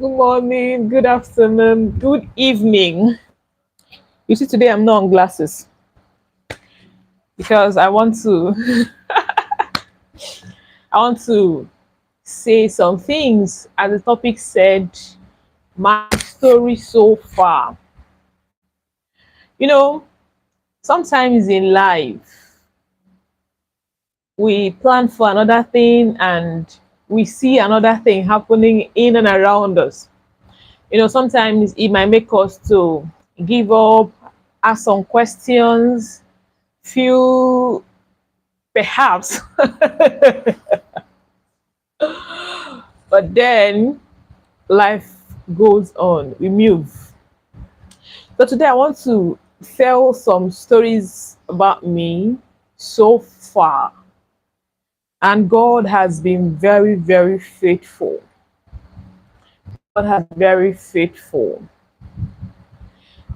Good morning, good afternoon, good evening. You see, today I'm not on glasses because I want to say some things as the topic said, my story so far. You know, sometimes in life we plan for another thing and we see another thing happening in and around us. Sometimes it might make us to give up, ask some questions, feel perhaps, but then life goes on. We move. So today I want to tell some stories about me so far. And God has been very, very faithful. God has been very faithful.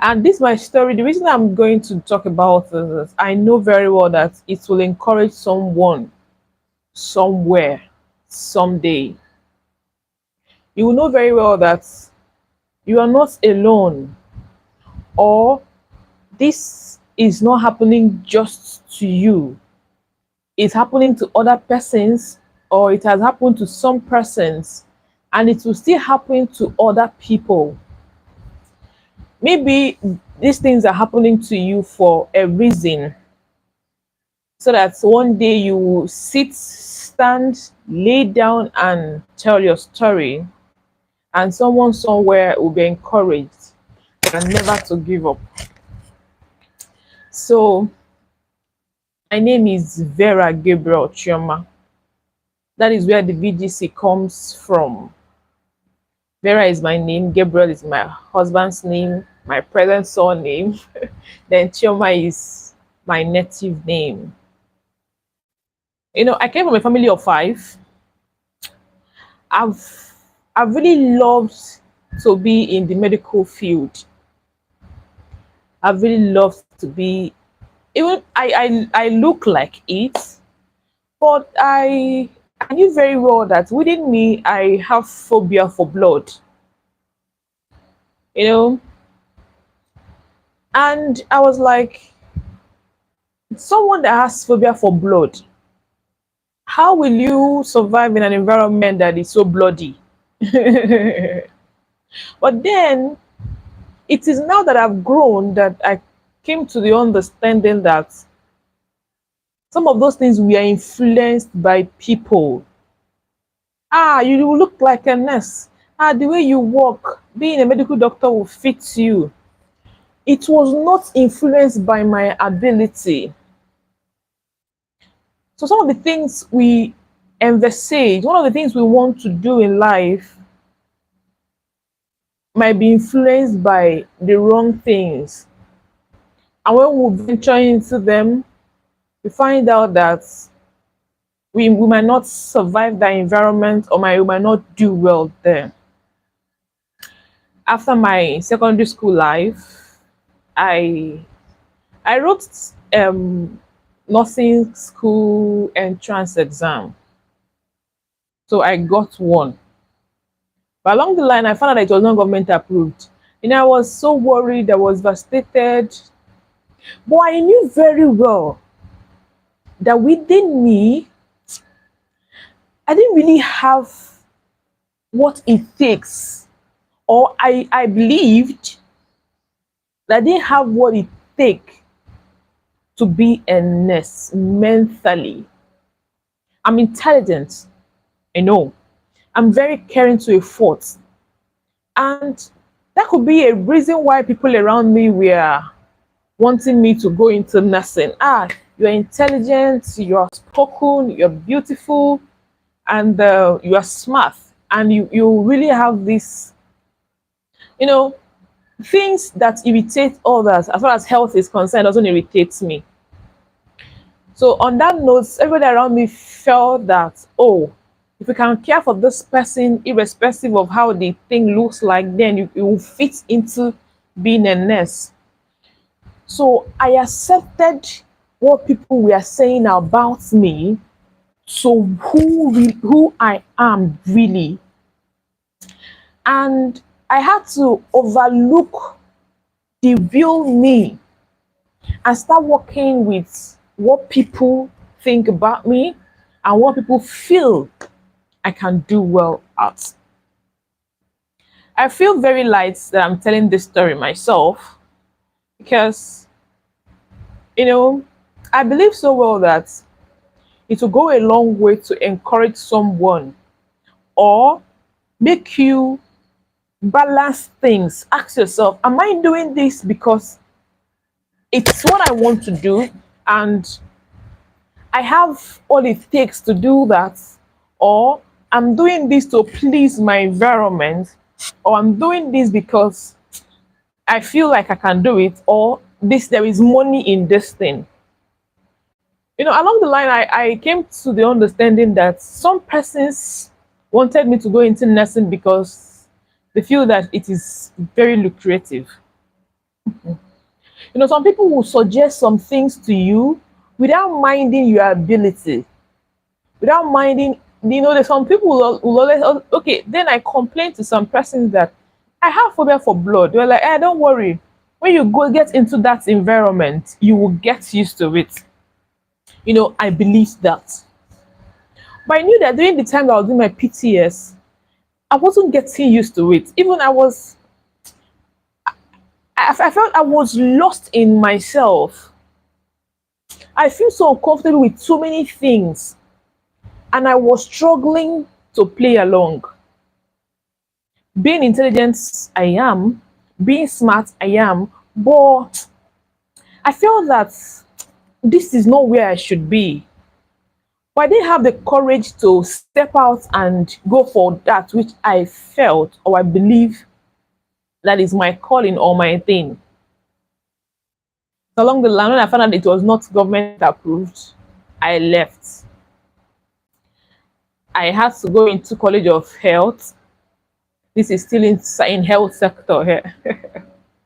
And this my story. The reason I'm going to talk about this is I know very well that it will encourage someone somewhere someday. You will know very well that you are not alone, or this is not happening just to you. It's happening to other persons, or it has happened to some persons, and it will still happen to other people. Maybe these things are happening to you for a reason, so that one day you will sit, stand, lay down, and tell your story, and someone somewhere will be encouraged and never to give up. So, my name is Vera Gabriel Chioma. That is where the VGC comes from. Vera is my name, Gabriel is my husband's name, my present surname. Then Chioma is my native name. I came from a family of five. I've I've really loved to be in the medical field. I've really loved to be, even I look like it, but I knew very well that within me I have phobia for blood. You know, and I was like, someone that has phobia for blood, how will you survive in an environment that is so bloody? But then it is now that I've grown that I came to the understanding that some of those things we are influenced by people. You look like a nurse. The way you walk, being a medical doctor will fit you. It was not influenced by my ability. So some of the things we envisage, one of the things we want to do in life might be influenced by the wrong things. And when we venture into them, we find out that we might not survive that environment, or we might not do well there. After my secondary school life, I I wrote um nursing school entrance exam. So I got one. But along the line I found out that it was not government approved. I was so worried, I was devastated. But I knew very well that within me, I didn't really have what it takes, or I believed that I didn't have what it takes to be a nurse mentally. I'm intelligent, I know. I'm very caring to a fault. And that could be a reason why people around me were wanting me to go into nursing. You're intelligent, you're spoken, you're beautiful, and you are smart. And you really have this, you know, things that irritate others as far as health is concerned doesn't irritate me. So on that note, everybody around me felt that, oh, if we can care for this person, irrespective of how the thing looks like, then you will fit into being a nurse. So I accepted what people were saying about me. So who I am really. And I had to overlook the real me and start working with what people think about me and what people feel I can do well at. I feel very light that I'm telling this story myself because, you know, I believe so well that it will go a long way to encourage someone or make you balance things. Ask yourself, am I doing this because it's what I want to do and I have all it takes to do that? Or I'm doing this to please my environment? Or I'm doing this because I feel like I can do it? Or this there is money in this thing? Along the line, I came to the understanding that some persons wanted me to go into nursing because they feel that it is very lucrative. Some people will suggest some things to you without minding your ability, without minding, there's some people will always, okay, then I complained to some persons that I have phobia for blood. They're like, don't worry. When you go get into that environment, you will get used to it. I believed that. But I knew that during the time that I was doing my PTS, I wasn't getting used to it. Even I felt I was lost in myself. I feel so uncomfortable with so many things, and I was struggling to play along. Being intelligent, I am. Being smart, I am. But I felt that this is not where I should be. But I didn't have the courage to step out and go for that which I felt or I believe that is my calling or my thing. Along the line, when I found out it was not government approved, I left. I had to go into College of Health. This is still in health sector here. And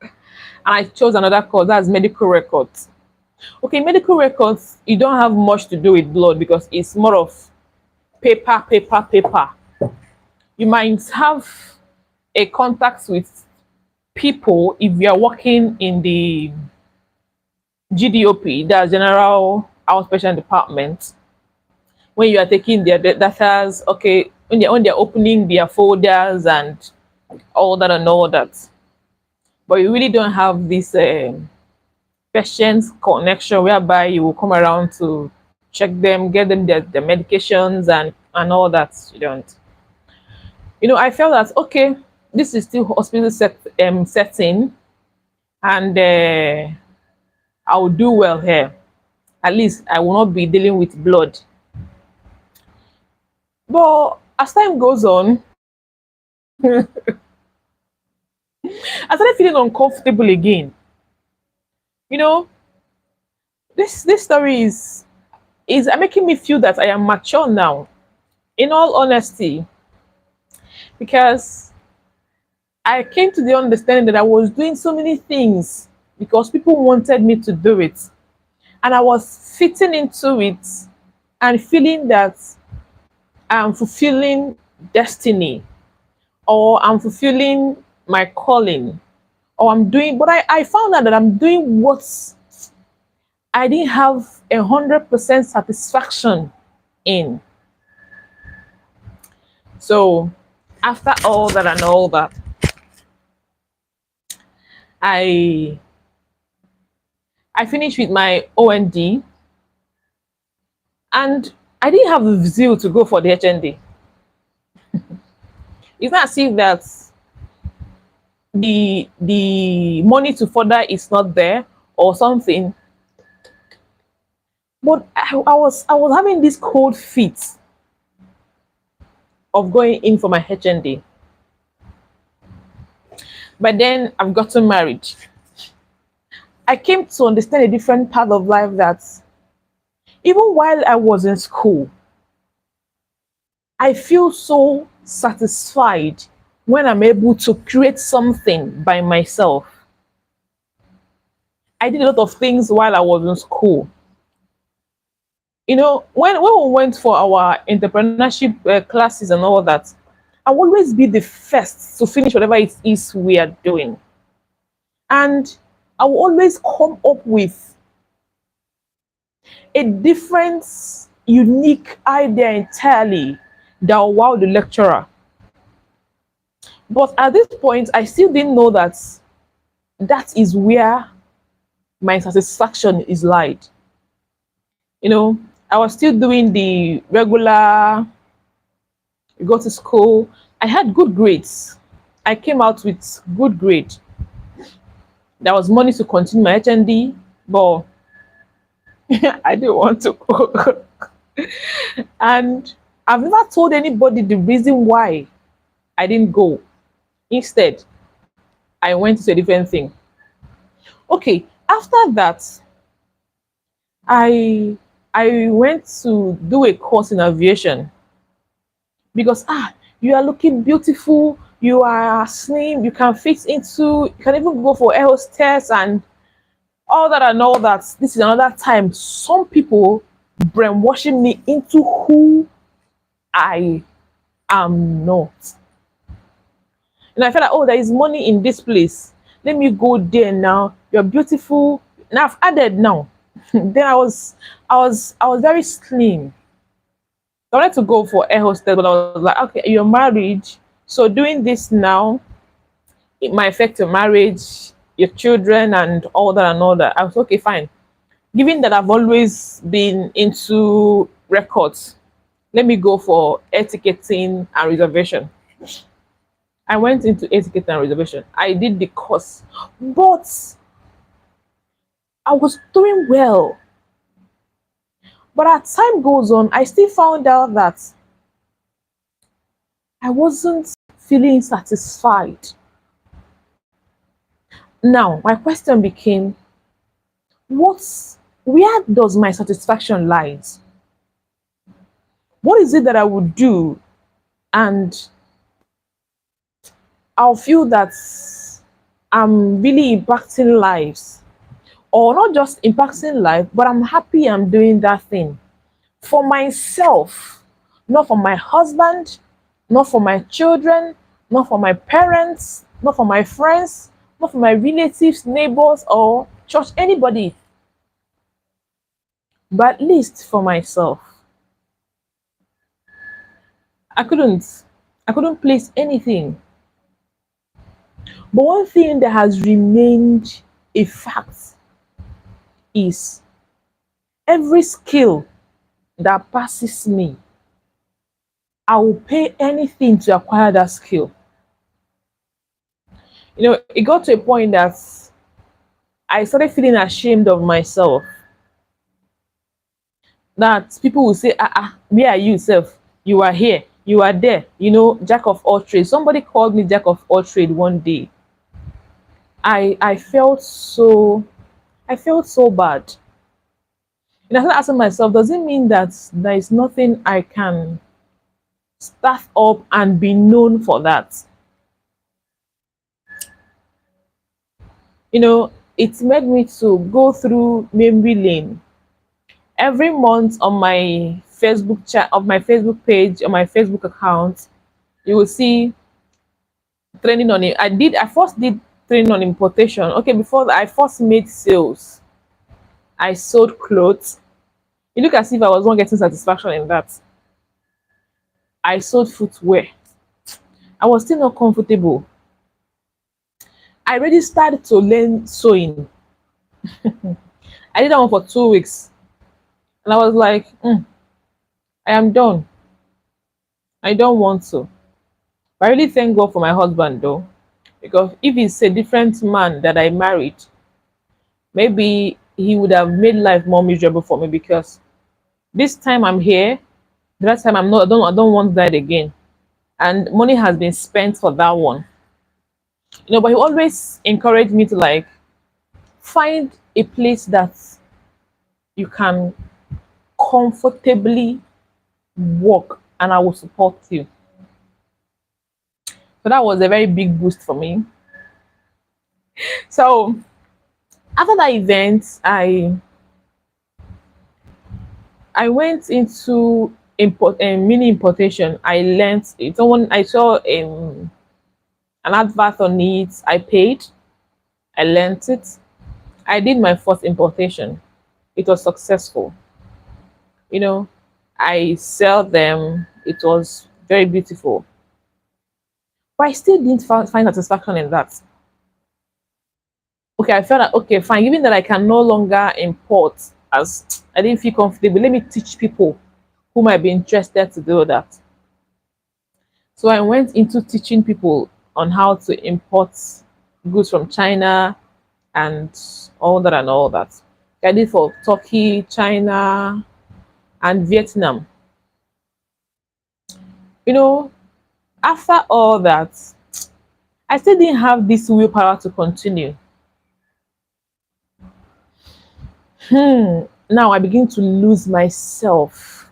I chose another course, that's medical records. Okay, medical records, you don't have much to do with blood because it's more of paper, paper, paper. You might have a contact with people if you are working in the GDOP, the General Outpatient Department, when you are taking their data, okay, when they're opening their folders and all that and all that. But you really don't have this patient connection whereby you will come around to check them, get them their medications and all that. You don't. I felt that okay, this is still hospital setting, and I will do well here. At least I will not be dealing with blood. But as time goes on, I started feeling uncomfortable again. You know, this story is making me feel that I am mature now. In all honesty, because I came to the understanding that I was doing so many things because people wanted me to do it. And I was fitting into it and feeling that I'm fulfilling destiny or I'm fulfilling my calling or I'm doing, but I found out that I'm doing what I didn't have 100% satisfaction in. So after all that and all that, I I finished with my OND and I didn't have the zeal to go for the HND. It's not as if that the money to further is not there or something. But I was having this cold feet of going in for my HND. But then I've gotten married. I came to understand a different part of life that even while I was in school, I feel so satisfied when I'm able to create something by myself. I did a lot of things while I was in school. When we went for our entrepreneurship classes and all that, I'll always be the first to finish whatever it is we are doing. And I will always come up with a different, unique idea entirely that will wow the lecturer. But at this point, I still didn't know that that is where my satisfaction is lied. I was still doing the regular, go to school. I had good grades. I came out with good grade. There was money to continue my HND, but I didn't want to go. And I've never told anybody the reason why I didn't go. Instead, I went to a different thing. Okay, after that, I I went to do a course in aviation because you are looking beautiful, you are slim, you can fit into, you can even go for air hostess and all that and all that. This is another time some people brainwashing me into who I am not. And I felt like, oh, there is money in this place. Let me go there now. You're beautiful. Now I've added now. Then I was very slim. I wanted to go for air hostess, but I was like, okay, you're married, so doing this now, it might affect your marriage, your children, and all that and all that. I was okay, fine. Given that I've always been into records, let me go for air ticketing and reservation. I went into etiquette and reservation. I did the course, but I was doing well. But as time goes on, I still found out that I wasn't feeling satisfied. Now, my question became, where does my satisfaction lies? What is it that I would do and I'll feel that I'm really impacting lives? Or not just impacting life, but I'm happy I'm doing that thing for myself, not for my husband, not for my children, not for my parents, not for my friends, not for my relatives, neighbors, or church, anybody, but at least for myself. I couldn't, I couldn't place anything. But one thing that has remained a fact is every skill that passes me, I will pay anything to acquire that skill. It got to a point that I started feeling ashamed of myself. That people will say, where are you, self? You are here, you are there, jack of all trades. Somebody called me jack of all trade one day. I felt so bad. And I started asking myself, does it mean that there is nothing I can start up and be known for that? It made me to go through memory lane. Every month on my Facebook chat, of my Facebook page, on my Facebook account, you will see training on it. I first did training on importation. Okay, before that, I first made sales. I sold clothes. You look as if I was not getting satisfaction in that. I sold footwear. I was still not comfortable. I already started to learn sewing. I did that one for 2 weeks. And I was like, I am done. I don't want to. But I really thank God for my husband though. Because if he's a different man that I married, maybe he would have made life more miserable for me because this time I'm here, the last time I'm not, I don't want that again. And money has been spent for that one. But he always encouraged me to like find a place that you can comfortably work and I will support you. So that was a very big boost for me. So after that event, I went into import and mini importation. I learned it. Someone I saw an advert on it. I paid. I learned it. I did my first importation. It was successful. You know, I sell them. It was very beautiful. But I still didn't find satisfaction in that. Okay, I felt that okay, fine. Given that I can no longer import, as I didn't feel comfortable, let me teach people who might be interested to do that. So I went into teaching people on how to import goods from China and all that and all that. I did for Turkey, China, and Vietnam. You know, after all that, I still didn't have this willpower to continue. Now I begin to lose myself.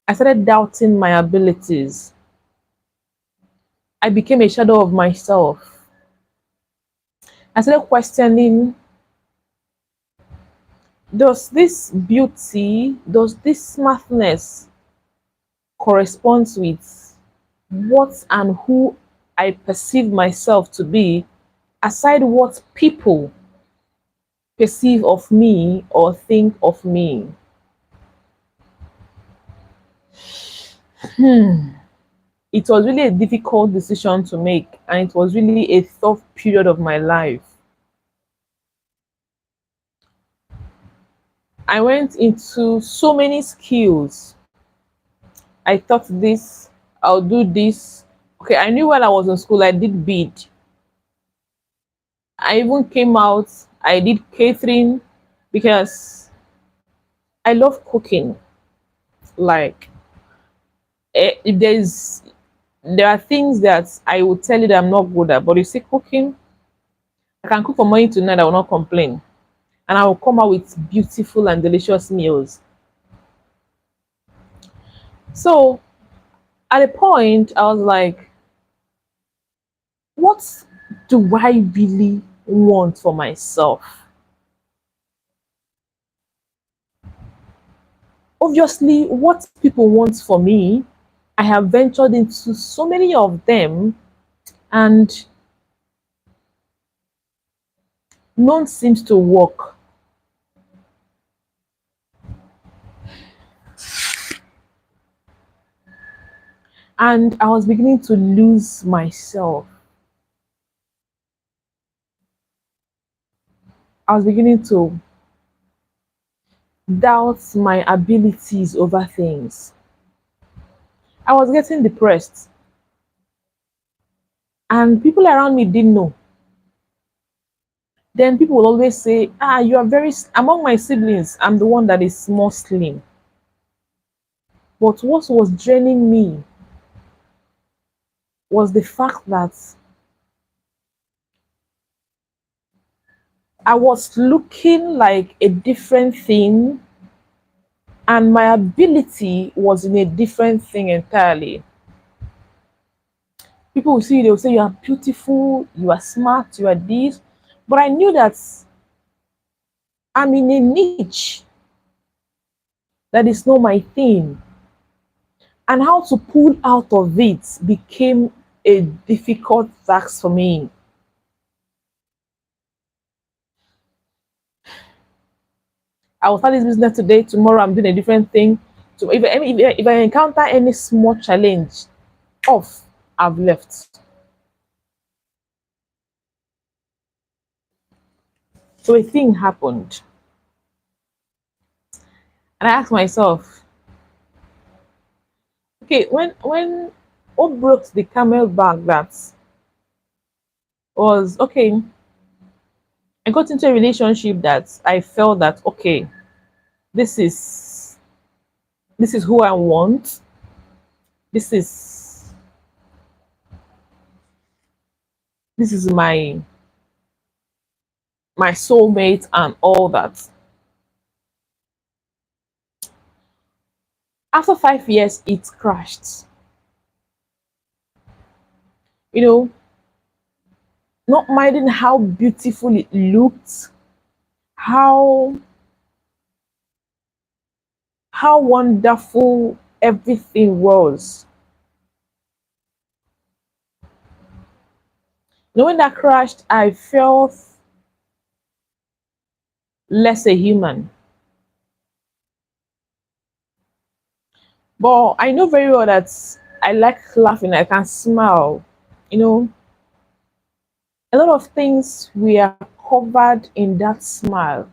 I started doubting my abilities. I became a shadow of myself. I started questioning, does this beauty, does this smartness correspond with what and who I perceive myself to be, aside what people perceive of me or think of me? It was really a difficult decision to make, and it was really a tough period of my life. I went into so many skills. I thought this, I'll do this. Okay, I knew when I was in school, I did bid. I even came out, I did catering because I love cooking. Like, if there are things that I would tell you that I'm not good at, but you see, cooking, I can cook from morning to night, I will not complain. And I will come out with beautiful and delicious meals. So at a point, I was like, what do I really want for myself? Obviously, what people want for me, I have ventured into so many of them, and none seems to work. And I was beginning to lose myself. I was beginning to doubt my abilities over things. I was getting depressed, and people around me didn't know. Then people will always say, ah, you are among my siblings, I'm the one that is more slim. But what was draining me was the fact that I was looking like a different thing, and my ability was in a different thing entirely. People will see you, they will say, you are beautiful, you are smart, you are this. But I knew that I'm in a niche that is not my thing. And how to pull out of it became a difficult task for me. I will start this business today, tomorrow I'm doing a different thing. So if I encounter any small challenge, off, I've left. So a thing happened. And I asked myself, okay, when what broke the camel back that was okay, I got into a relationship that I felt that okay, this is this is who I want. This is this is my soulmate and all that. After 5 years, it crashed. You know, not minding how beautiful it looked, how how wonderful everything was. Knowing that crashed, I felt less a human. But I know very well that I like laughing, I can smile. You know, a lot of things were covered in that smile.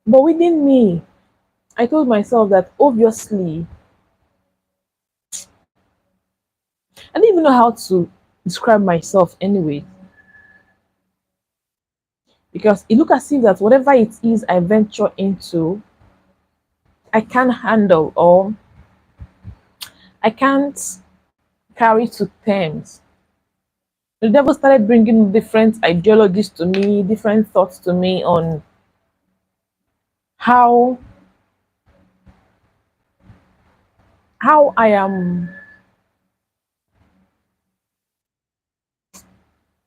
But within me, I told myself that obviously, I didn't even know how to describe myself anyway. Because it looked as if that whatever it is I venture into, I can't handle or I can't carry to terms. The devil started bringing different ideologies to me, different thoughts to me on how how I am.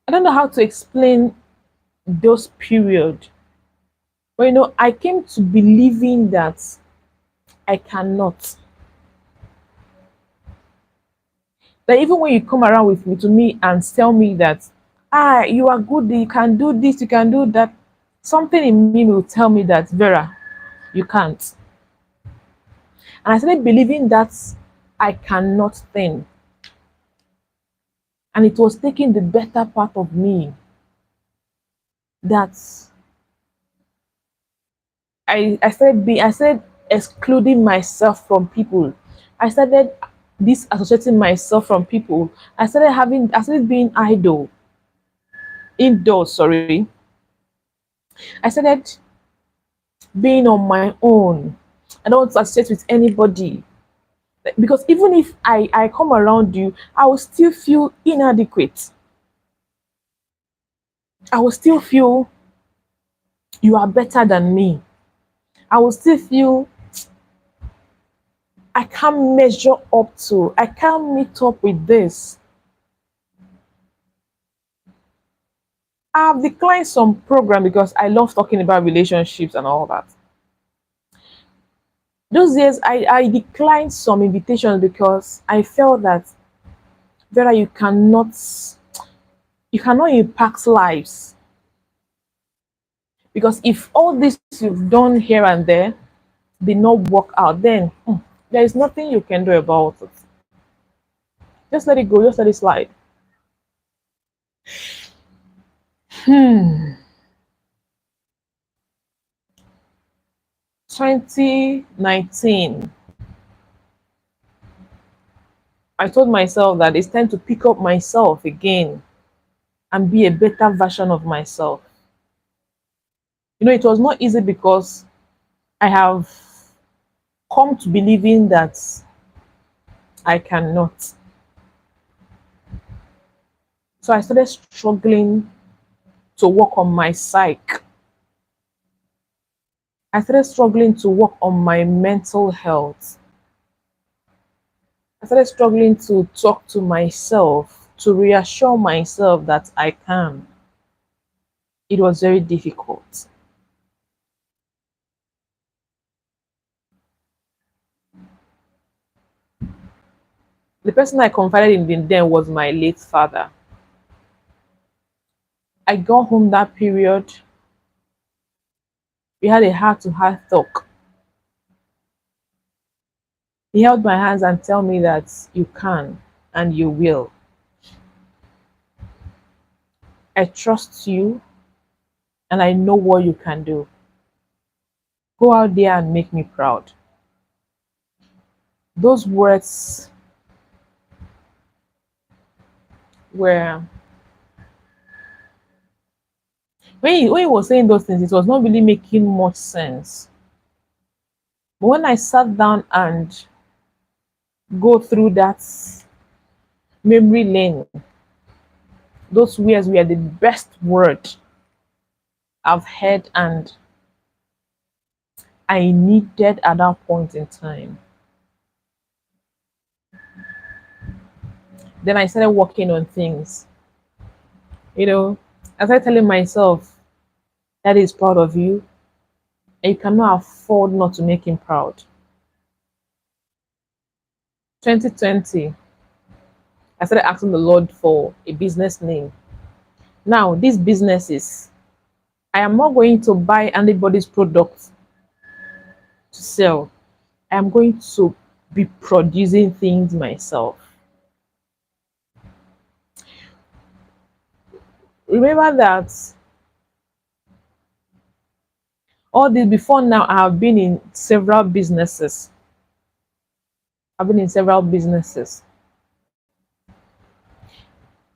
I don't know how to explain those period. But I came to believing that I cannot. That even when you come around with me to me and tell me that you are good, you can do this, you can do that, something in me will tell me that Vera, you can't. And I started believing that I cannot thing. And it was taking the better part of me that I started excluding myself from people. I started disassociating myself from people. I started being idle, indoors, sorry. I started being on my own. I don't want to associate with anybody. Because even if I come around you, I will still feel inadequate. I will still feel you are better than me. I will still feel I can't measure up to, I can't meet up with this. I've declined some program because I love talking about relationships and all that. Those years, I declined some invitations because I felt that Vera, you cannot impact lives. Because if all this you've done here and there did not work out, then there is nothing you can do about it. Just let it go, just let it slide. 2019, I told myself that it's time to pick up myself again and be a better version of myself. It was not easy because I have come to believing that I cannot. So I started struggling to work on my psyche. I started struggling to work on my mental health. I started struggling to talk to myself, to reassure myself that I can. It was very difficult. The person I confided in then was my late father. I got home that period. We had a heart to heart talk. He held my hands and tell me that you can and you will. I trust you and I know what you can do. Go out there and make me proud. Those words were when he was saying those things, it was not really making much sense. But when I sat down and go through that memory lane, those words were the best word I've heard and I needed at that point in time. Then I started working on things. I started telling myself that is proud of you, and you cannot afford not to make him proud. 2020, I started asking the Lord for a business name. Now, these businesses, I am not going to buy anybody's product to sell. I am going to be producing things myself. Remember that all this before now, I have been in several businesses. I've been in several businesses.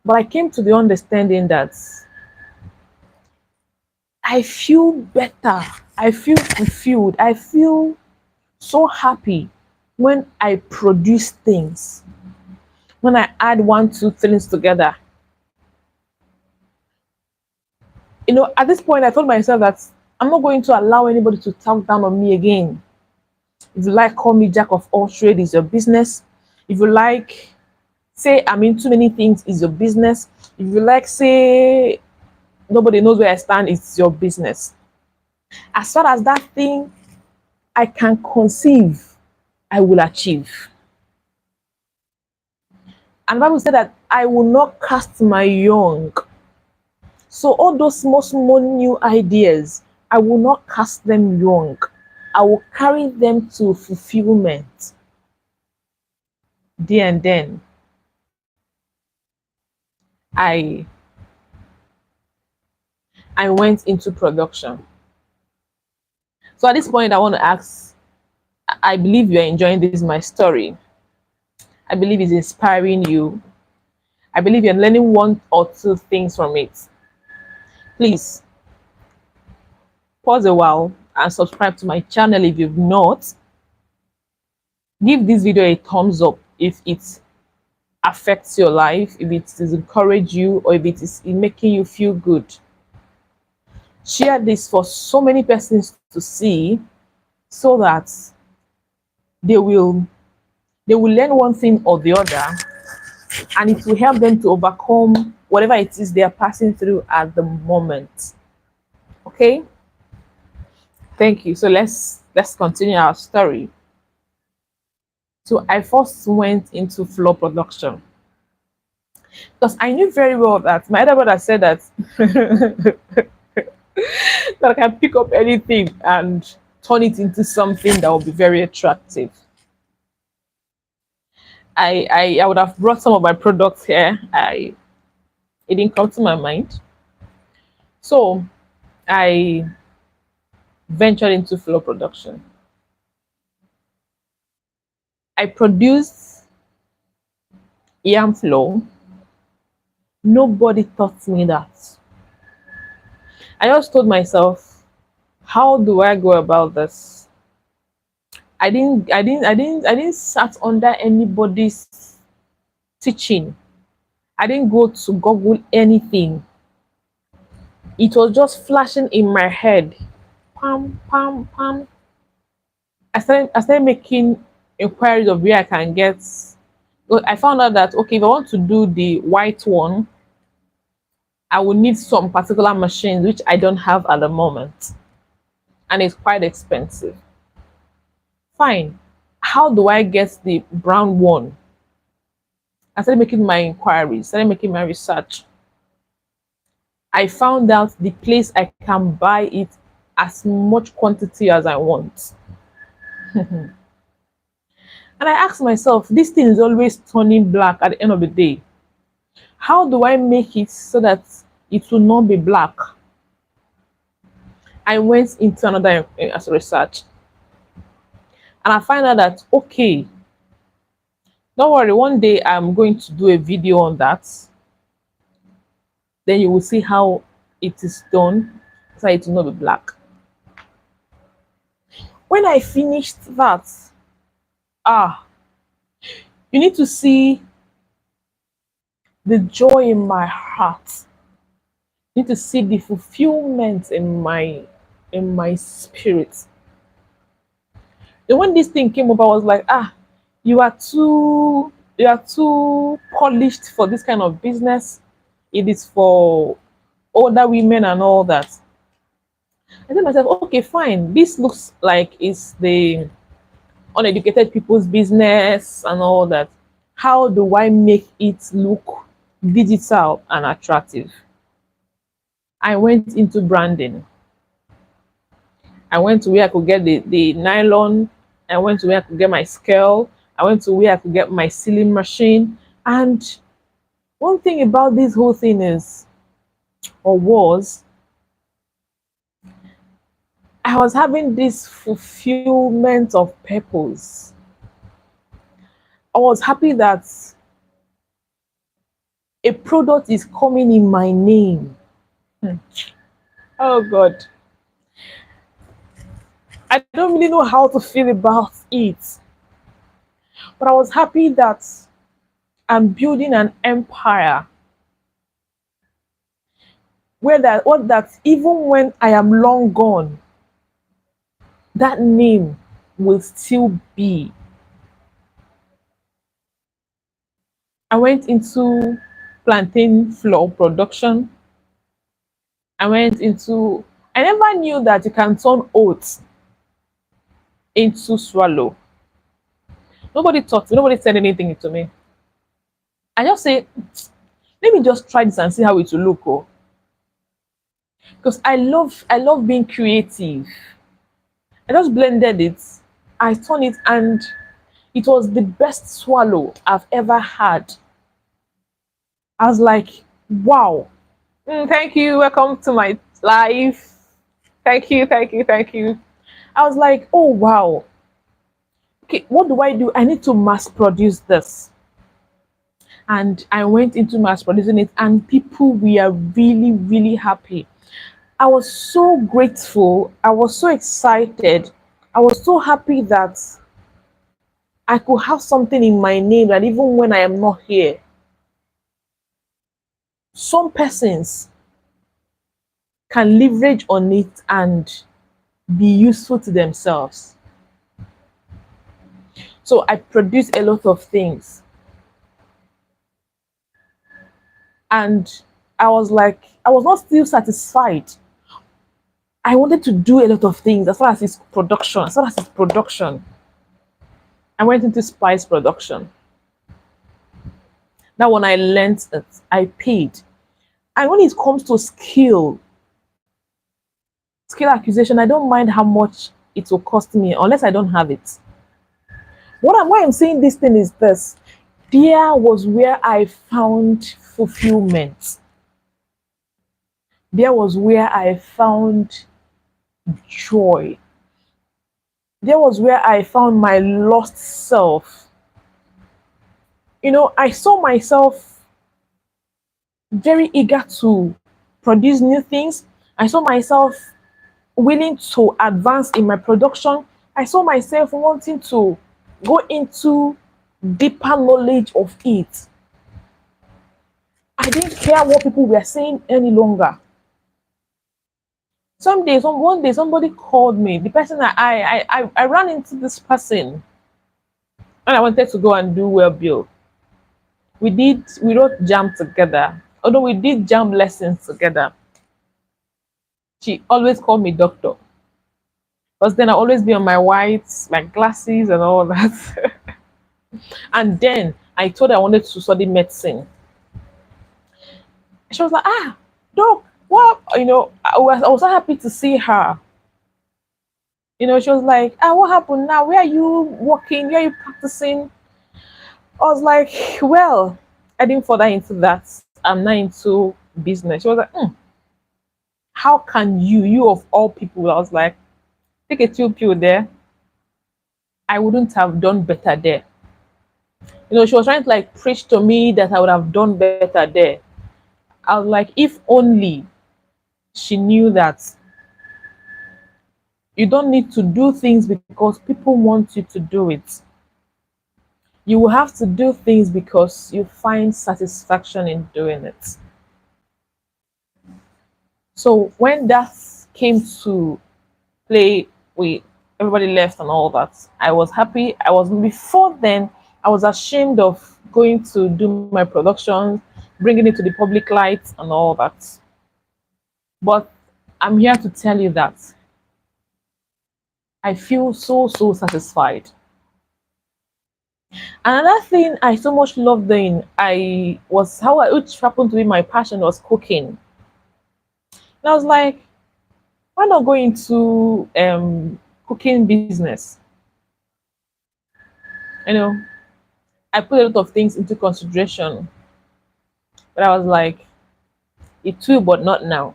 But I came to the understanding that I feel better. I feel fulfilled. I feel so happy when I produce things, when I add one, two things together. At this point, I told myself that I'm not going to allow anybody to talk down on me again. If you like, call me Jack of all trades, is your business. If you like, say I'm in too many things, is your business. If you like, say nobody knows where I stand, it's your business. As far as that thing I can conceive, I will achieve. And the Bible said that I will not cast my young. So all those small new ideas, I will not cast them young. I will carry them to fulfillment. There and then, I went into production. So at this point, I want to ask, I believe you're enjoying this, my story. I believe it's inspiring you. I believe you're learning one or two things from it. Please pause a while and subscribe to my channel if you've not. Give this video a thumbs up if it affects your life, if it is encourage you, or if it is making you feel good. Share this for so many persons to see, so that they will learn one thing or the other, and it will help them to overcome whatever it is they are passing through at the moment. Okay, thank you. So let's continue our story. So I first went into floor production because I knew very well that my other brother said that that I can pick up anything and turn it into something that will be very attractive. I would have brought some of my products here. It didn't come to my mind. So I ventured into floor production. I produced yam flour. Nobody taught me that. I just told myself, how do I go about this? I didn't sat under anybody's teaching. I didn't go to Google anything. It was just flashing in my head. Pam, pam, pam. I started making inquiries of where I can get. I found out that, okay, if I want to do the white one, I will need some particular machines which I don't have at the moment, and it's quite expensive. Fine. How do I get the brown one? I started making my inquiries, started making my research. I found out the place I can buy it as much quantity as I want. And I asked myself, this thing is always turning black at the end of the day. How do I make it so that it will not be black? I went into another research, and I find out that, okay, don't worry, one day I'm going to do a video on that. Then you will see how it is done so it will not be black. When I finished that, you need to see the joy in my heart. You need to see the fulfillment in my spirit. And when this thing came up, I was like, you are too polished for this kind of business. It is for older women and all that. I told myself, okay, fine. This looks like it's the uneducated people's business and all that. How do I make it look digital and attractive? I went into branding. I went to where I could get the nylon. I went to where I could get my scale. I went to where I could get my sewing machine. And one thing about this whole thing is, or was, I was having this fulfillment of purpose. I was happy that a product is coming in my name. Oh God. I don't really know how to feel about it. But I was happy that I'm building an empire where that even when I am long gone, that name will still be. I went into plantain flour production. I went into I never knew that you can turn oats into swallow. Nobody taught me, nobody said anything to me. I just say, let me just try this and see how it will look. Oh. Because I love being creative. I just blended it. I turned it and it was the best swallow I've ever had. I was like, wow. Thank you. Welcome to my life. Thank you, thank you, thank you. I was like, oh wow. Okay, what do I do? I need to mass produce this. And I went into mass producing it, and people were really, really happy. I was so grateful. I was so excited. I was so happy that I could have something in my name that even when I am not here, some persons can leverage on it and be useful to themselves. So I produce a lot of things. And I was like, I was not still satisfied. I wanted to do a lot of things as far as its production, as far as its production. I went into spice production. That when I learned it, I paid. And when it comes to skill acquisition, I don't mind how much it will cost me unless I don't have it. Why I'm saying this thing is this. There was where I found fulfillment. There was where I found joy. There was where I found my lost self. I saw myself very eager to produce new things. I saw myself willing to advance in my production. I saw myself wanting to go into deeper knowledge of it. I didn't care what people were saying any longer. One day, somebody called me. The person that I ran into this person, and I wanted to go and do well bill. We wrote jam together. Although we did jam lessons together, she always called me doctor. Because then I always be on my whites, my glasses, and all that. And then I told her I wanted to study medicine. She was like, doc, what? I was so happy to see her. She was like, what happened now? Where are you working? Where are you practicing? I was like, well, I didn't further into that. I'm not into business. She was like, how can you of all people? I was like, take a chill pill there. I wouldn't have done better there. She was trying to like preach to me that I would have done better there. I was like, if only she knew that you don't need to do things because people want you to do it. You will have to do things because you find satisfaction in doing it. So when that came to play, we everybody left and all that. I was happy. Before then, I was ashamed of going to do my productions, bringing it to the public light and all that. But I'm here to tell you that I feel so satisfied. Another thing I so much loved doing, which happened to be my passion, was cooking. And I was like, why not go into cooking business? You know, I put a lot of things into consideration, but I was like, it will, but not now.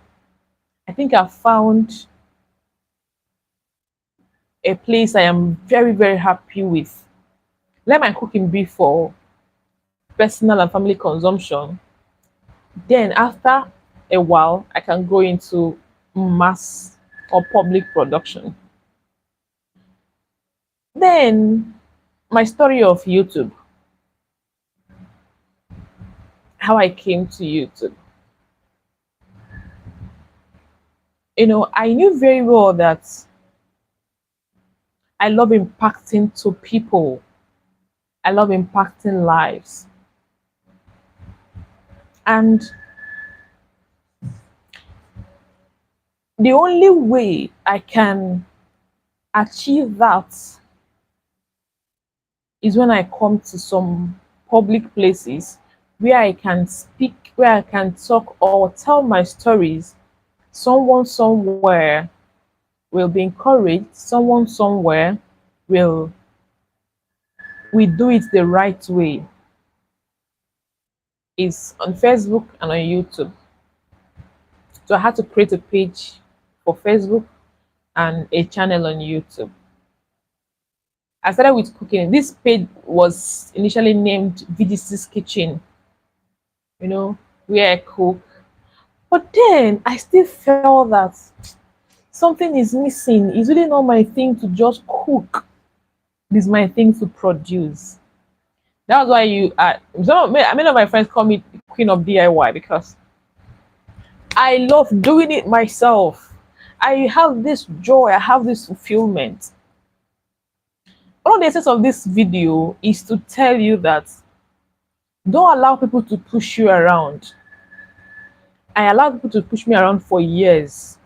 I think I found a place I am very happy with. Let my cooking be for personal and family consumption. Then after a while, I can go into mass or public production. Then my story of YouTube, how I came to YouTube. I knew very well that I love impacting to people. I love impacting lives. And the only way I can achieve that is when I come to some public places where I can speak, where I can talk or tell my stories. Someone somewhere will be encouraged, someone somewhere will we do it the right way. Is on Facebook and on YouTube. So I had to create a page for Facebook and a channel on YouTube. I started with cooking. This page was initially named VDC's Kitchen, where I cook. But then I still felt that something is missing. It's really not my thing to just cook. It's my thing to produce. That's why many of my friends call me Queen of DIY because I love doing it myself. I have this joy, I have this fulfillment. One of the essence of this video is to tell you that don't allow people to push you around. I allowed people to push me around for years.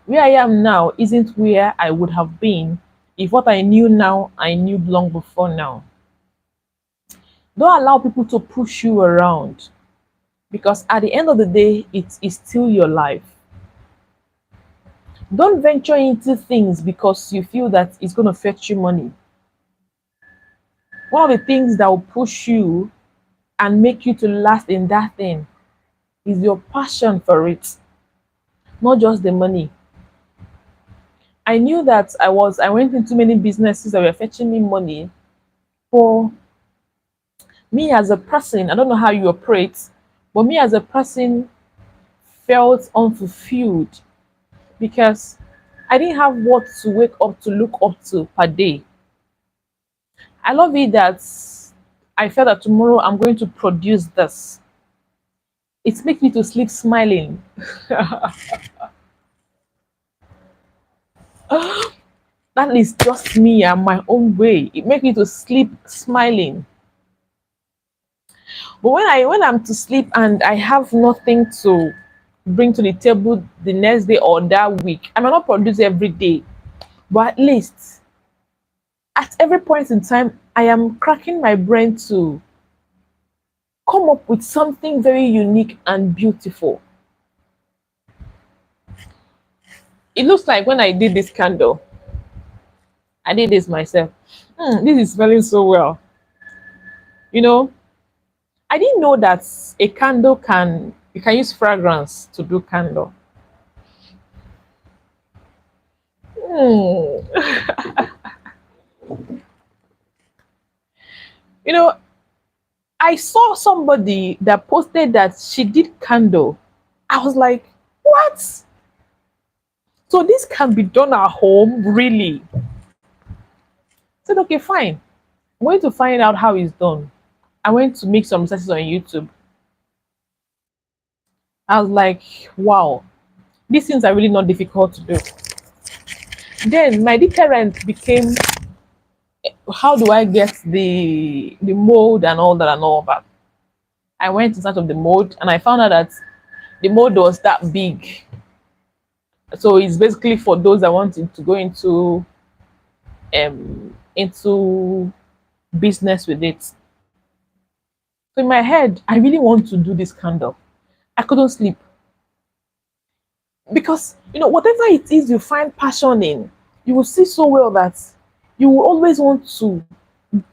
Where I am now isn't where I would have been if what I knew now I knew long before now. Don't allow people to push you around because at the end of the day, it is still your life. Don't venture into things because you feel that it's going to fetch you money. One of the things that will push you and make you to last in that thing is your passion for it, not just the money. I knew that I went into many businesses that were fetching me money. For me as a person, I don't know how you operate, but me as a person felt unfulfilled because I didn't have what to wake up to look up to per day. I love it that I felt that tomorrow I'm going to produce this. It makes me to sleep smiling. That is just me and my own way. It makes me to sleep smiling. But when I'm to sleep and I have nothing to bring to the table the next day or that week, I might not produce every day, but at least at every point in time, I am cracking my brain to come up with something very unique and beautiful. It looks like when I did this candle, I did this myself. This is smelling so well. I didn't know that a candle you can use fragrance to do candle. Hmm. You know, I saw somebody that posted that she did candle. I was like, what? So this can be done at home, really? I said, okay, fine. I'm going to find out how it's done. I went to make some researches on YouTube. I was like, wow, these things are really not difficult to do. Then my deterrent became, how do I get the mold and all that and all that? I went in search of the mold and I found out that the mold was that big. So it's basically for those that want to go into business with it. So in my head, I really want to do this candle. I couldn't sleep because whatever it is you find passion in, you will see so well that you will always want to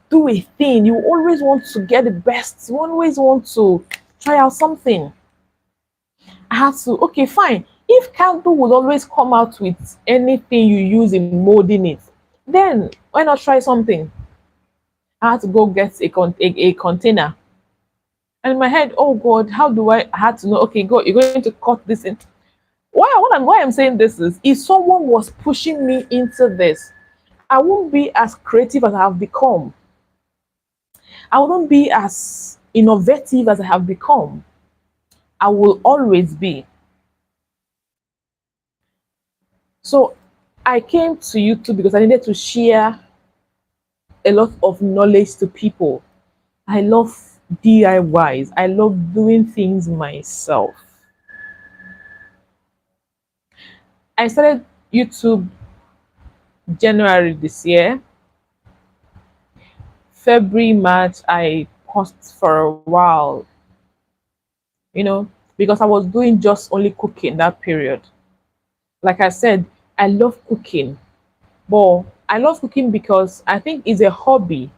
do a thing. You always want to get the best. You always want to try out something. I had to, okay, fine. If candle would always come out with anything you use in molding it, then why not try something? I had to go get a container. And in my head, oh God, how do I had to know, okay, go, you're going to cut this in. Why I'm saying this is if someone was pushing me into this, I won't be as creative as I have become. I wouldn't be as innovative as I have become. I will always be. So I came to YouTube because I needed to share a lot of knowledge to people. I love DIYs. I love doing things myself. I started YouTube January this year. February, March, I paused for a while, you know, because I was doing just only cooking that period. Like I said, I love cooking, but I love cooking because I think it's a hobby,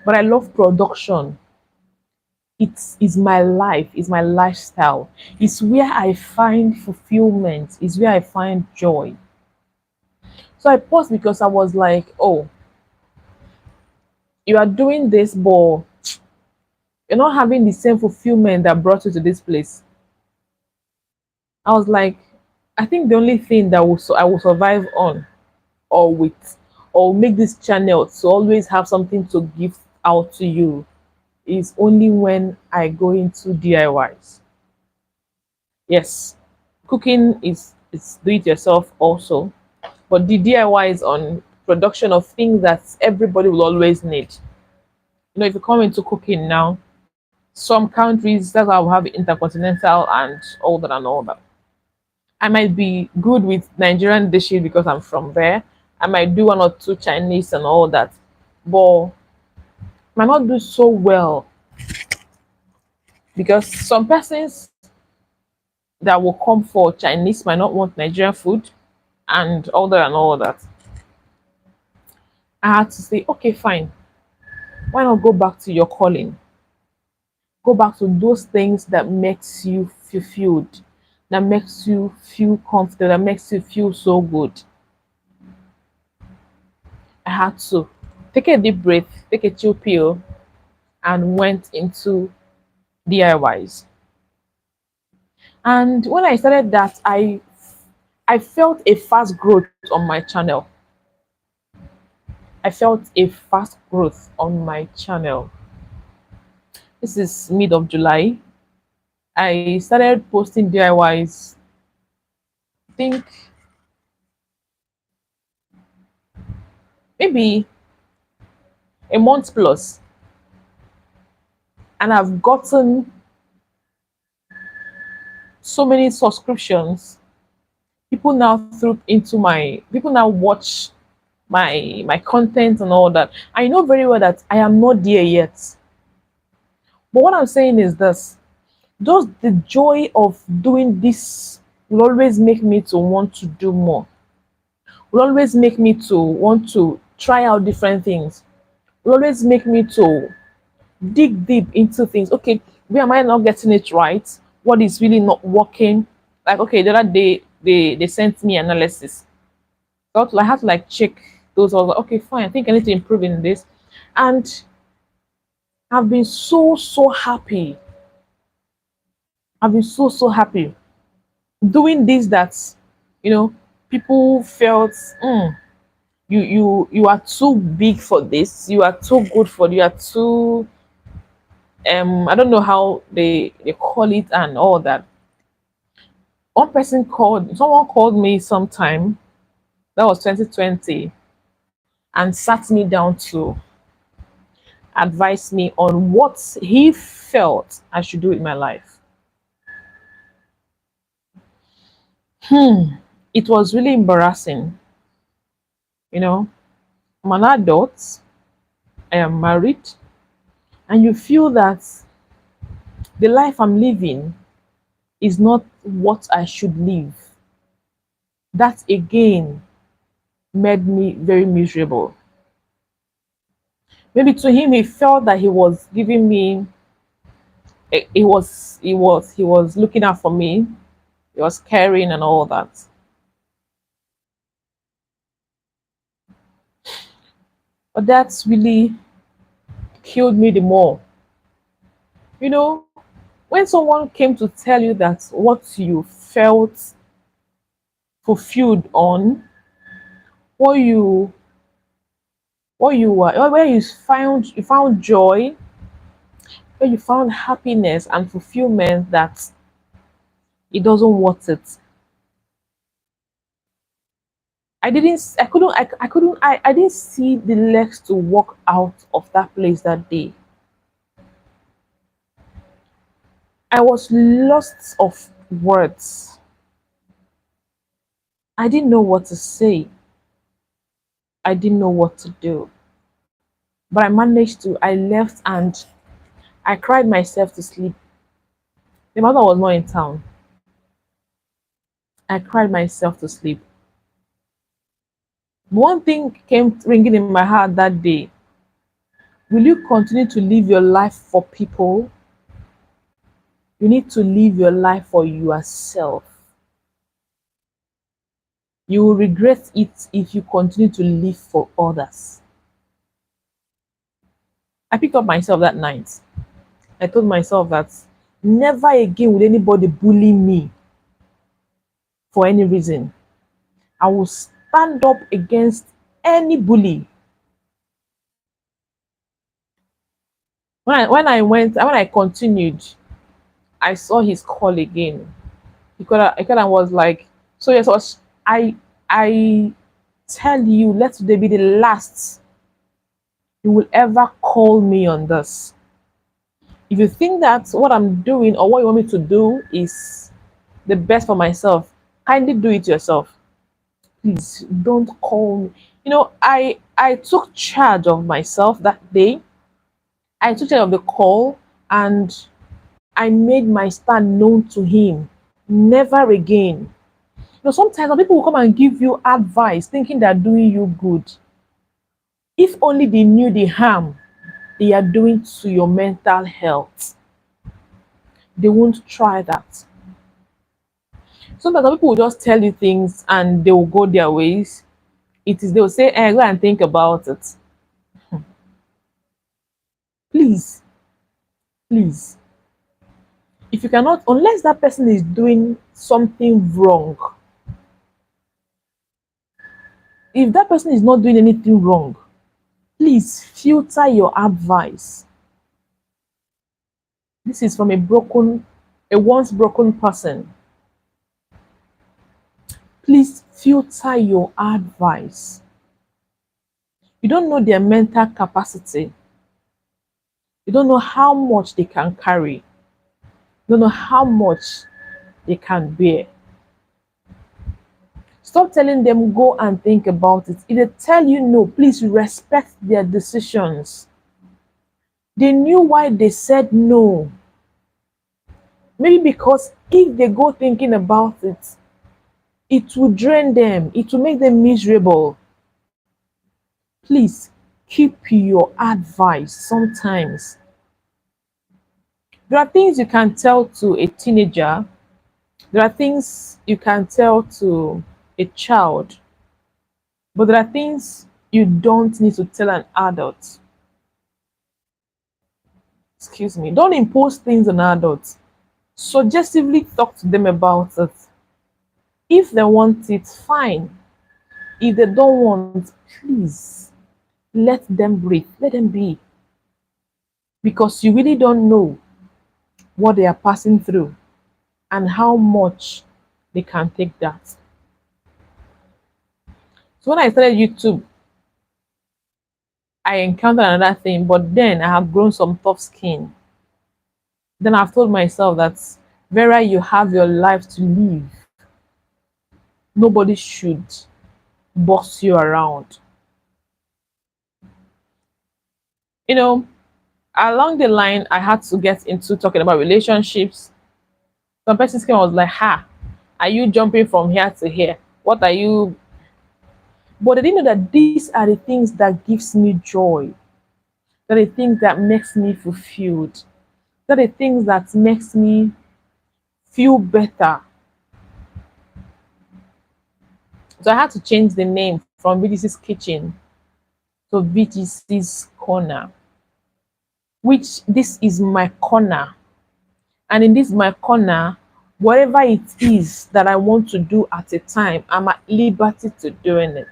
but I love production. It's my life, it's my lifestyle. It's where I find fulfillment, it's where I find joy. So I paused because I was like, oh, you are doing this, but you're not having the same fulfillment that brought you to this place. I was like, I think the only thing that I will survive on or with or make this channel to always have something to give out to you is only when I go into DIYs. Yes, cooking is do it yourself also, but the DIY is on production of things that everybody will always need. If you come into cooking now, some countries that will have intercontinental and all that and all that. I might be good with Nigerian dishes because I'm from there. I might do one or two Chinese and all that, but might not do so well because some persons that will come for Chinese might not want Nigerian food and all that and all that. I had to say, okay, fine. Why not go back to your calling? Go back to those things that makes you fulfilled, that makes you feel comfortable, that makes you feel so good. I had to take a deep breath, take a chill pill, and went into DIYs. And when I started that, I felt a fast growth on my channel. I felt a fast growth on my channel. This is mid of July. I started posting DIYs, I think maybe a month plus, and I've gotten so many subscriptions. People now watch my content and all that. I know very well that I am not there yet. But what I'm saying is this, just the joy of doing this will always make me to want to do more, will always make me to want to try out different things, will always make me to dig deep into things. Okay, where am I not getting it right? What is really not working? Like, okay, the other day they sent me analysis. So I have to like check those. I was like, okay, fine. I think I need to improve in this, and I've been so happy. I've been so happy doing this. That you know, people felt, you are too big for this. You are too good for. You are too I don't know how they call it and all that. Someone called me sometime, that was 2020, and sat me down to advise me on what he felt I should do with my life. Hmm. It was really embarrassing. You know, I'm an adult, I am married, and you feel that the life I'm living is not what I should live. That again made me very miserable. Maybe to him, he felt that he was giving me, he was looking out for me, he was caring and all that. But that's really killed me the more. You know, when someone came to tell you that what you felt fulfilled on, what you where you found joy, where you found happiness and fulfillment, that it doesn't worth it. I didn't see the legs to walk out of that place that day. I was lost of words. I didn't know what to say. I didn't know what to do. But I managed to. I left and I cried myself to sleep. The mother was not in town. I cried myself to sleep. One thing came ringing in my heart that day. Will you continue to live your life for people? You need to live your life for yourself. You will regret it if you continue to live for others. I picked up myself that night. I told myself that never again will anybody bully me for any reason. I will stand up against any bully. When I continued, I saw his call again. He could have was like, so yes, I tell you, let today be the last you will ever call me on this. If you think that what I'm doing or what you want me to do is the best for myself, kindly do it yourself. Please don't call me. I took charge of myself that day. I took charge of the call and I made my stand known to him. Never again. Sometimes some people will come and give you advice thinking they're doing you good. If only they knew the harm they are doing to your mental health, they won't try that. Sometimes some people will just tell you things and they will go their ways. They will say, go and think about it. Please, please. If you cannot, unless that person is doing something wrong, if that person is not doing anything wrong, please filter your advice. This is from a once broken person. Please filter your advice. You don't know their mental capacity. You don't know how much they can carry. You don't know how much they can bear. Stop telling them go and think about it. If they tell you no, please respect their decisions. They knew why they said no. Maybe because if they go thinking about it, it will drain them, it will make them miserable. Please keep your advice sometimes. There are things you can tell to a teenager, there are things you can tell to a child, but there are things you don't need to tell an adult. Excuse me. Don't impose things on adults. Suggestively talk to them about it. If they want it, fine. If they don't want, please let them breathe. Let them be. Because you really don't know what they are passing through and how much they can take that. So when I started YouTube, I encountered another thing, but then I have grown some tough skin. Then I've told myself that Vera, you have your life to live. Nobody should boss you around. You know, along the line, I had to get into talking about relationships. Some persons came, I was like, ha, are you jumping from here to here? What are you? But they didn't know that these are the things that gives me joy. That are the things that makes me fulfilled. That are the things that makes me feel better. So I had to change the name from BGC's Kitchen to BGC's Corner, which this is my corner. And in this my corner, whatever it is that I want to do at a time, I'm at liberty to doing it.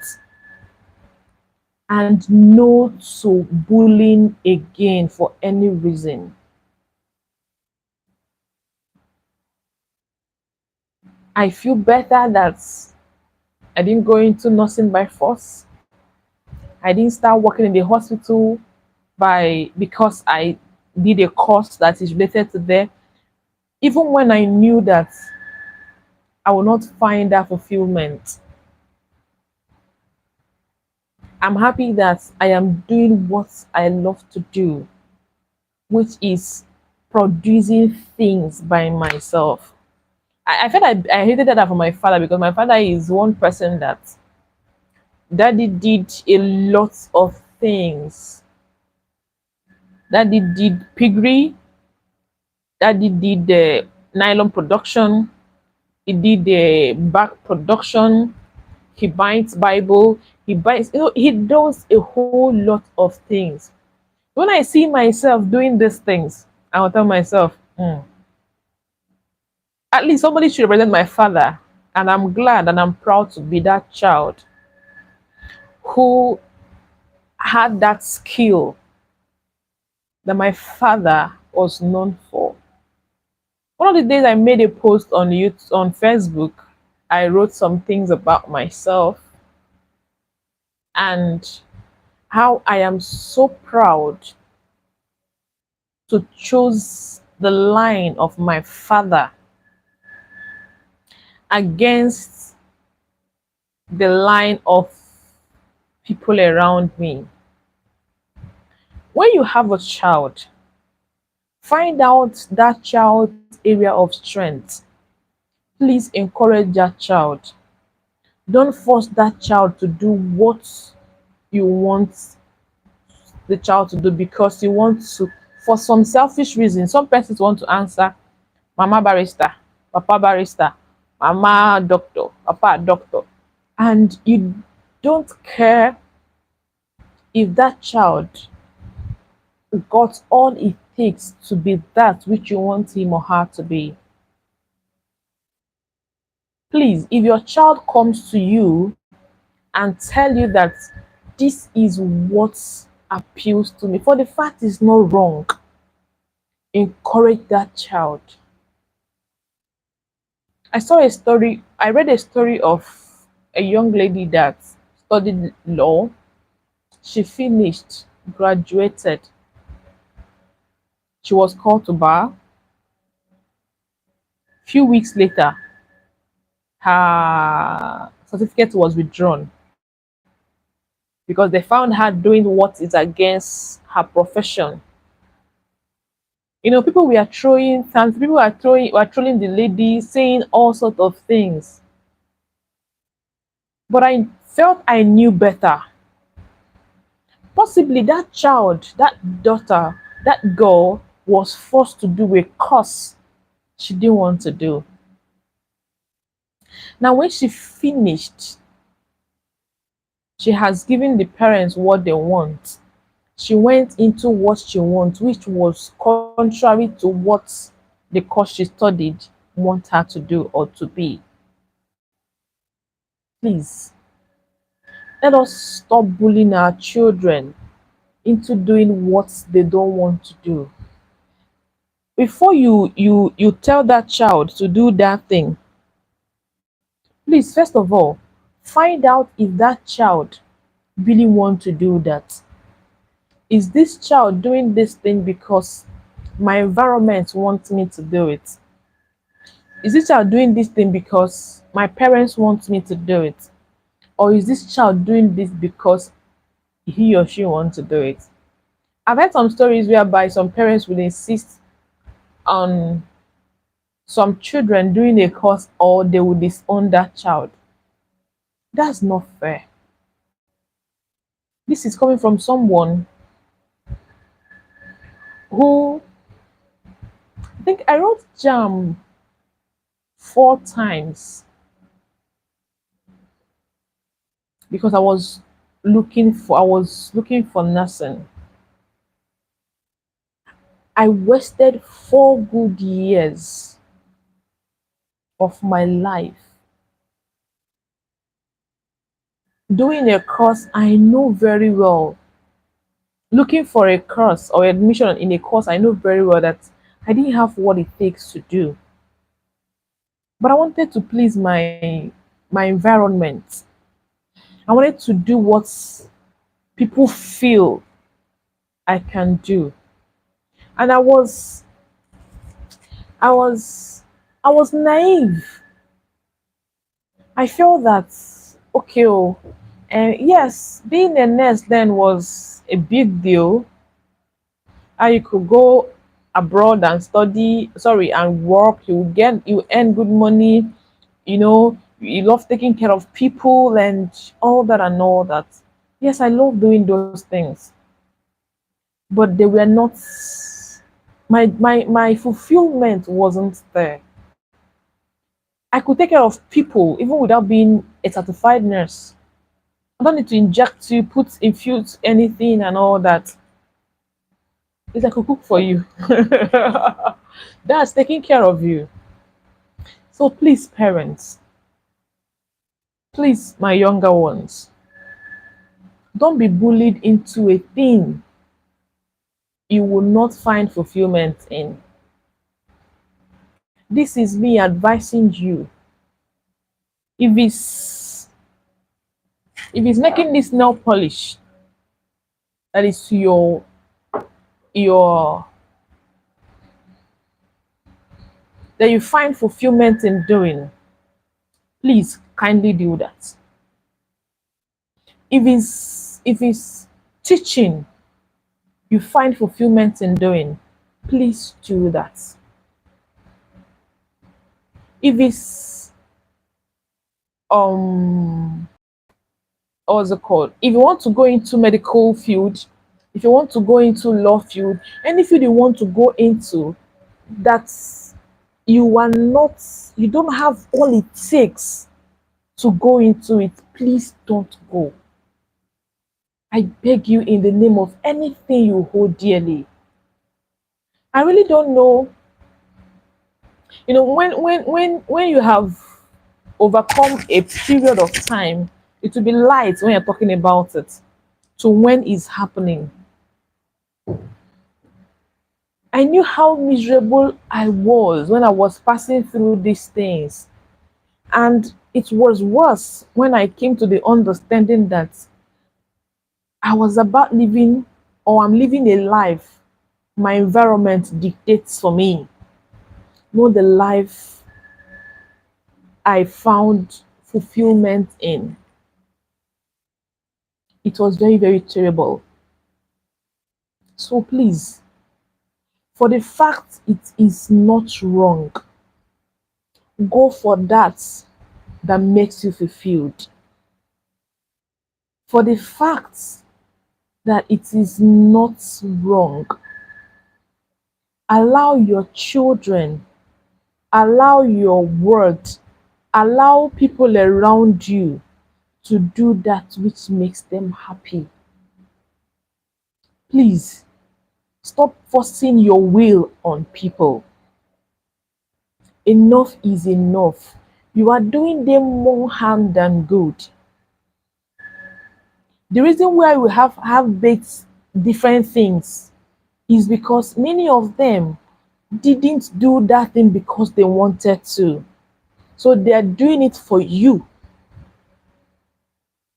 And no to bullying again for any reason. I feel better that I didn't go into nursing by force. I didn't start working in the hospital by because I did a course that is related to there. Even when I knew that I will not find that fulfillment, I'm happy that I am doing what I love to do, which is producing things by myself. I felt I hated that from my father because my father is one person that daddy did a lot of things. Daddy did piggery, daddy did the nylon production, he did the back production, he binds Bible, he binds, he does a whole lot of things. When I see myself doing these things, I will tell myself, at least somebody should represent my father. And I'm glad and I'm proud to be that child who had that skill that my father was known for. One of the days I made a post on YouTube on Facebook, I wrote some things about myself and how I am so proud to choose the line of my father against the line of people around me. When you have a child, find out that child's area of strength. Please encourage that child. Don't force that child to do what you want the child to do because you want to, for some selfish reason. Some persons want to answer mama barrister, papa barrister, mama doctor, papa doctor, and you don't care if that child got all it takes to be that which you want him or her to be. Please, if your child comes to you and tell you that this is what appeals to me, for the fact is not wrong, encourage that child. I read a story of a young lady that studied law. She finished, graduated. She was called to bar. Few weeks later, her certificate was withdrawn because they found her doing what is against her profession. People were throwing things, people were trolling the lady, saying all sorts of things. But I felt I knew better. Possibly that child, that daughter, that girl was forced to do a course she didn't want to do. Now, when she finished, she has given the parents what they want. She went into what she wants, which was contrary to what the course she studied want her to do or to be. Please, let us stop bullying our children into doing what they don't want to do. Before you tell that child to do that thing, please, first of all, find out if that child really want to do that. Is this child doing this thing because my environment wants me to do it? Is this child doing this thing because my parents want me to do it? Or is this child doing this because he or she wants to do it? I've heard some stories whereby some parents will insist on some children doing a course or they will disown that child. That's not fair. This is coming from someone who, I think I wrote jam 4 times because I was looking for nursing. I wasted 4 good years of my life doing a course I know very well, looking for a course or admission in a course I know very well that I didn't have what it takes to do. But I wanted to please my environment. I wanted to do what people feel I can do. And I was naive. I felt that okay, and yes, being a nurse then was a big deal. And you could go abroad and study, sorry, and work. You earn good money. You love taking care of people and all that and all that. Yes, I love doing those things, but they were not. My fulfillment wasn't there. I could take care of people even without being a certified nurse. I don't need to inject you, infuse anything and all that. It's like I could cook for you. That's taking care of you. So please, parents, please, my younger ones, don't be bullied into a thing you will not find fulfillment in. This is me advising you. If it's making this nail polish that is your that you find fulfillment in doing, please kindly do that. If it's teaching you find fulfillment in doing, please do that. If it's what's it called? If you want to go into medical field, if you want to go into law field, any field you want to go into that you don't have all it takes to go into it, please don't go. I beg you in the name of anything you hold dearly. I really don't know. When you have overcome a period of time, it will be light when you're talking about it to when it's happening. I knew how miserable I was when I was passing through these things. And it was worse when I came to the understanding that I was about living, or I'm living a life my environment dictates for me, not the life I found fulfillment in. It was very, very terrible. So please, for the fact it is not wrong, go for that makes you fulfilled. For the fact that it is not wrong, allow your children, allow your world, allow people around you to do that which makes them happy. Please stop forcing your will on people. Enough is enough. You are doing them more harm than good. The reason why we have baked different things is because many of them didn't do that thing because they wanted to. So they are doing it for you.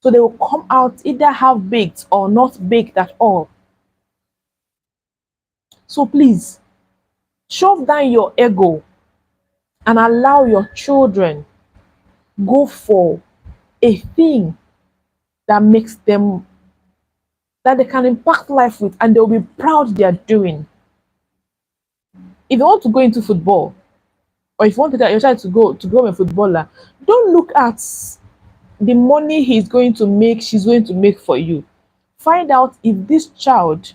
So they will come out either half baked or not baked at all. So please, shove down your ego and allow your children go for a thing that makes them that they can impact life with and they'll be proud they are doing. If you want to go into football, or if you want to get your child to go a footballer, don't look at the money he's going to make, she's going to make for you. Find out if this child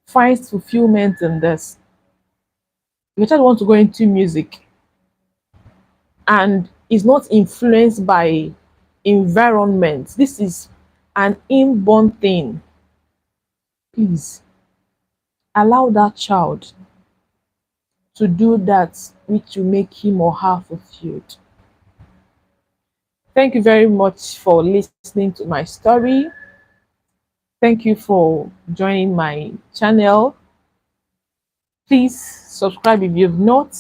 finds fulfillment in this. If your child wants to go into music and is not influenced by environment, this is an inborn thing. Please allow that child to do that which will make him or her fulfilled. Thank you very much for listening to my story. Thank you for joining my channel. Please subscribe if you've not.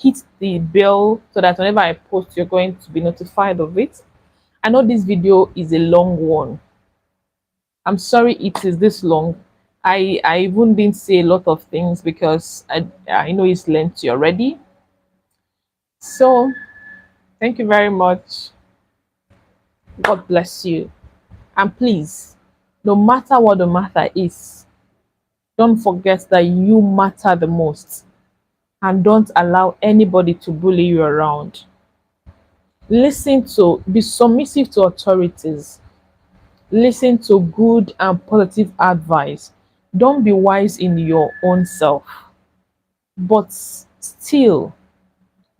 Hit the bell so that whenever I post, you're going to be notified of it. I know this video is a long one. I'm sorry it is this long. I even didn't say a lot of things because I know it's lengthy already. So thank you very much. God bless you. And please, no matter what the matter is, don't forget that you matter the most. And don't allow anybody to bully you around. Be submissive to authorities. Listen to good and positive advice. Don't be wise in your own self, but still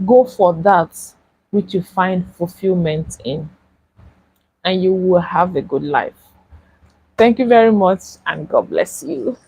go for that which you find fulfillment in, and you will have a good life. Thank you very much, and God bless you.